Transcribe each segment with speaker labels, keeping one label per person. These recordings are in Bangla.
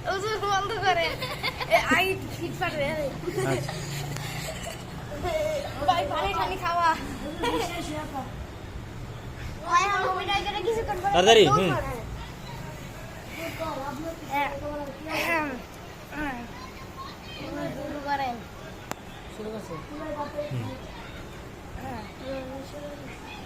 Speaker 1: হুজুর বন্ধ করে আই ফিট পারে ভাই পানি ঠানি খাওয়া ওই আমি ডাইরে কিছু করব
Speaker 2: তাড়াতাড়ি
Speaker 1: শুরু করেন
Speaker 3: শুরু করছে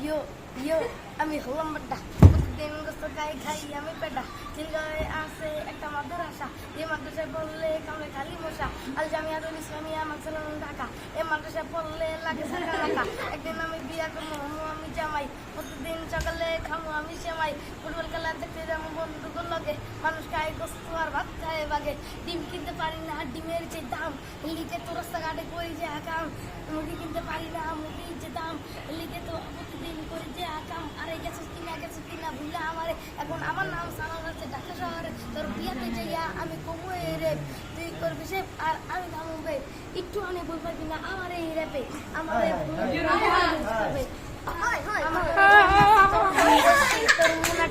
Speaker 1: ইয়ো আমি হলাম বাড্ডা প্রতিদিন গোস্ত খাই খাই আমি পেটা চিলগাঁয়ে আছে একটা মাদ্রাসা এই মাদ্রাসায় পড়লে কামড়ে খালি মশা আল জামিয়াতুল ইসলামিয়া মাকসালুন ঢাকা এই মাদ্রাসায় পড়লে লাগে সাকা টাকা একদিন আমি বিয়া করবো আমি জামাই প্রতিদিন সকালে খামো আমি সেমাই ফুটবল খেলা দেখতে যাবো বন্ধুগুলোর লগে মানুষ খায় গোস্ত আর ভাত খায় বাগে ডিম কিনতে পারি না ডিমের যে দাম লিখে তো রাস্তাঘাটে করি যে আকাম মুরগি কিনতে পারি না মুরগির যে দাম লিখে তো প্রতিদিন করি যে আকাম আরে গেছিস কিনা ভুলে আমারে এখন আমার নাম সানাল আছে ঢাকা শহরে তোর বিয়াতে যাইয়া আমি কমু এই রেপ তুই করবি সে আর আমি থামবে একটু আমি বল পারবি না আমার এই রেপে আমার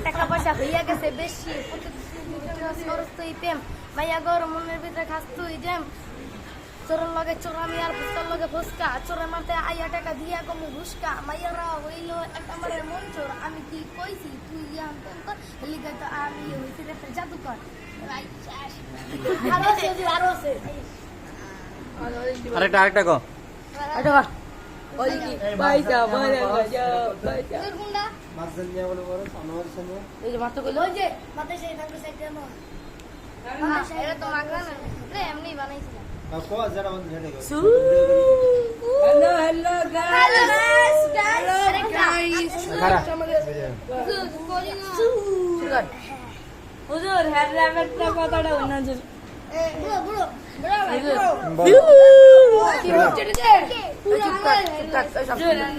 Speaker 1: টাকা পয়সা হইয়া গেছে বেশি খরচ তুই পেম মাইয়া গর মনের ভিতরে খাস তুই যেম চোরের লগে চোরামি আর ফুসকার লগে ফুসকা চোরের মাঠে আইয়া টাকা দিয়া কমু ঘুসকা মাইয়ারা হইল একটা আমার মন চোর আমি কি কইছি তুই ইয়াম কর লিখে তো আমি হইছি রে জাদুকর আরো আছে
Speaker 2: আরেকটা কো
Speaker 3: ওই কি পয়সা বলে গজা পয়সা
Speaker 1: গুন্ডা
Speaker 4: মাঝখান দিয়ে বলে বড় সানোয়ার সামনে
Speaker 3: এই যে মাত্র কইলো
Speaker 1: ওই যে মাথায় সেই থাকবে সাইড দেন এটা তো মাগনা না রে এমনি বানাইছিলাম
Speaker 4: কো যারা বন্ধ ছেড়ে গেল
Speaker 3: হ্যালো হ্যালো গাইস
Speaker 4: খারাপ
Speaker 3: হুজুর হেড র্যাপেটটা কথাটা অন্য হুজুর
Speaker 1: বুড়ো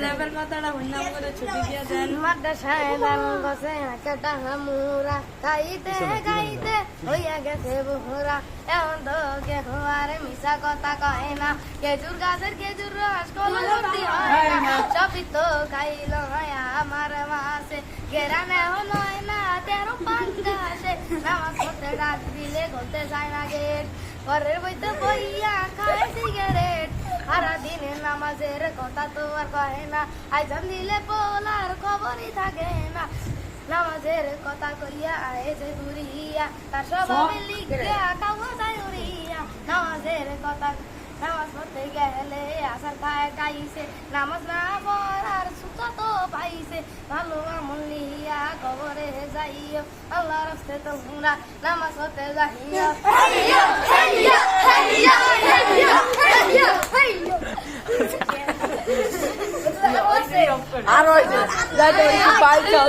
Speaker 3: র্যাপের কথাটা অন্য করে ছুটি দিয়ে দেন
Speaker 1: মাদ্রাসায় দান বসে কাটা হামুরা গাইতে গাইতে হইয়া গেছে বহুরা এখন তো কে হওয়ারে মিশা কথা কয় না খেজুর গাছের খেজুর রস কোনো ভর্তি হয় না সবই তো খাইল আমার মাসে গেরা নেও নয় না 13 পাঙ্গাসে নামাজ পড়তে ডাক দিলে গলতে যায় না গেট ঘরের বইতে বইয়া খায় সিগারেট সারা দিনে নামাজের কথা তো আর কয় না আইজান দিলে পোলার খবরই থাকে না নামাজের কথা কইয়া আয়ে যে ঘুরিয়া তার স্বভাবে লিখিয়া কাউয়া যায় উড়িয়া নামাজের কথা নামাজ পড়তে গেলে আসার খায় খাইছে নামাজ না পড়ার সুতা তো পাইছে ভালো আমল নিয়া কবরে যাইও আল্লাহ রাস্তে তো হুরা নামাজ পড়তে যাইও
Speaker 3: আর ওই যে যাই তো পাইছা